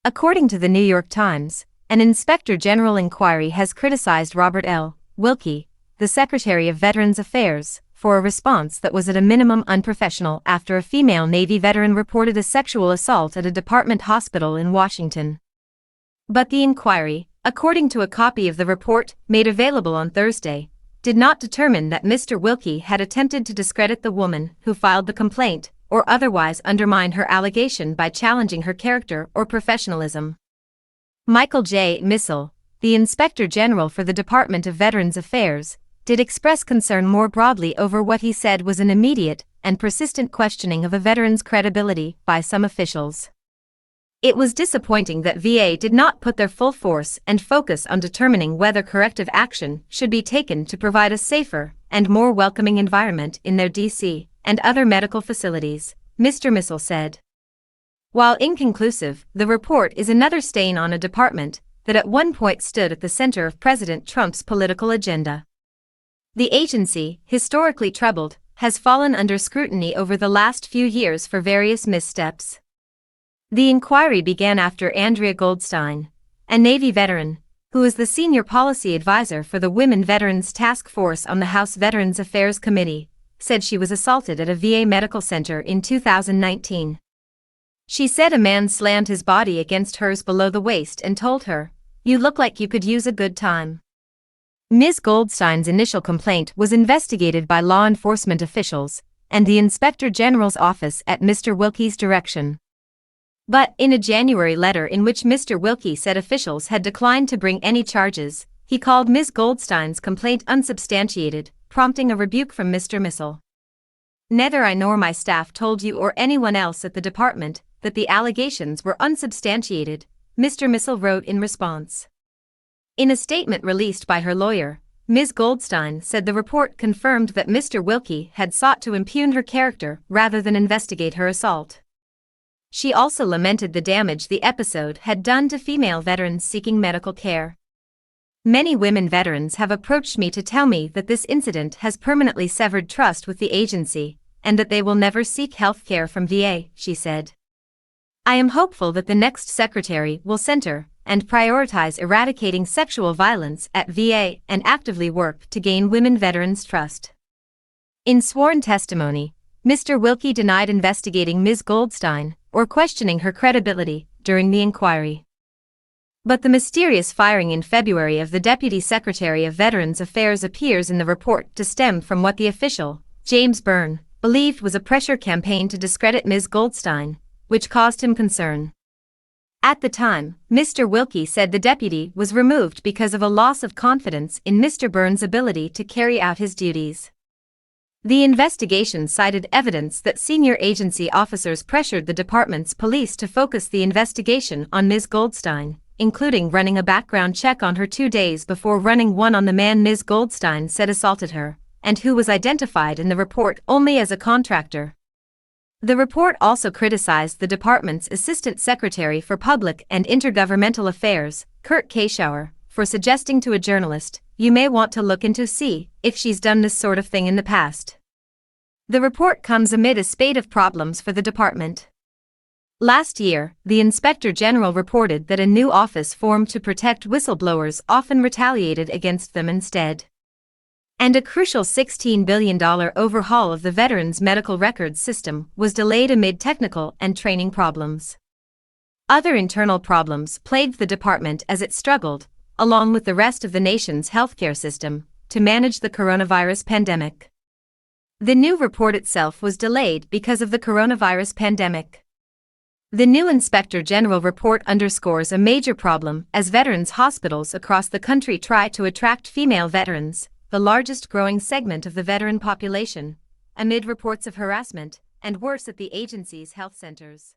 According to the New York Times, an Inspector General inquiry has criticized Robert L. Wilkie, the Secretary of Veterans Affairs, for a response that was at a minimum unprofessional after a female Navy veteran reported a sexual assault at a department hospital in Washington. But the inquiry, according to a copy of the report made available on Thursday, did not determine that Mr. Wilkie had attempted to discredit the woman who filed the complaint or otherwise undermine her allegation by challenging her character or professionalism. Michael J. Missel, the Inspector General for the Department of Veterans Affairs, did express concern more broadly over what he said was an immediate and persistent questioning of a veteran's credibility by some officials. It was disappointing that VA did not put their full force and focus on determining whether corrective action should be taken to provide a safer and more welcoming environment in their DC and other medical facilities, Mr. Missel said. While inconclusive, the report is another stain on a department that at one point stood at the center of President Trump's political agenda. The agency, historically troubled, has fallen under scrutiny over the last few years for various missteps. The inquiry began after Andrea Goldstein, a Navy veteran, who is the senior policy advisor for the Women Veterans Task Force on the House Veterans Affairs Committee, said she was assaulted at a VA medical center in 2019. She said a man slammed his body against hers below the waist and told her, "You look like you could use a good time." Ms. Goldstein's initial complaint was investigated by law enforcement officials and the Inspector General's office at Mr. Wilkie's direction. But in a January letter in which Mr. Wilkie said officials had declined to bring any charges, he called Ms. Goldstein's complaint unsubstantiated, prompting a rebuke from Mr. Missel. "Neither I nor my staff told you or anyone else at the department that the allegations were unsubstantiated," Mr. Missel wrote in response. In a statement released by her lawyer, Ms. Goldstein said the report confirmed that Mr. Wilkie had sought to impugn her character rather than investigate her assault. She also lamented the damage the episode had done to female veterans seeking medical care. "Many women veterans have approached me to tell me that this incident has permanently severed trust with the agency and that they will never seek health care from VA," she said. "I am hopeful that the next secretary will center and prioritize eradicating sexual violence at VA and actively work to gain women veterans' trust." In sworn testimony, Mr. Wilkie denied investigating Ms. Goldstein or questioning her credibility during the inquiry. But the mysterious firing in February of the Deputy Secretary of Veterans Affairs appears in the report to stem from what the official, James Byrne, believed was a pressure campaign to discredit Ms. Goldstein, which caused him concern. At the time, Mr. Wilkie said the deputy was removed because of a loss of confidence in Mr. Byrne's ability to carry out his duties. The investigation cited evidence that senior agency officers pressured the department's police to focus the investigation on Ms. Goldstein, including running a background check on her 2 days before running one on the man Ms. Goldstein said assaulted her, and who was identified in the report only as a contractor. The report also criticized the department's Assistant Secretary for Public and Intergovernmental Affairs, Kurt Kaschauer, for suggesting to a journalist, "You may want to look into see if she's done this sort of thing in the past." The report comes amid a spate of problems for the department. Last year, the Inspector General reported that a new office formed to protect whistleblowers often retaliated against them instead. And a crucial $16 billion overhaul of the Veterans Medical Records System was delayed amid technical and training problems. Other internal problems plagued the department as it struggled, along with the rest of the nation's healthcare system, to manage the coronavirus pandemic. The new report itself was delayed because of the coronavirus pandemic. The new Inspector General report underscores a major problem as veterans hospitals across the country try to attract female veterans, the largest growing segment of the veteran population, amid reports of harassment and worse at the agency's health centers.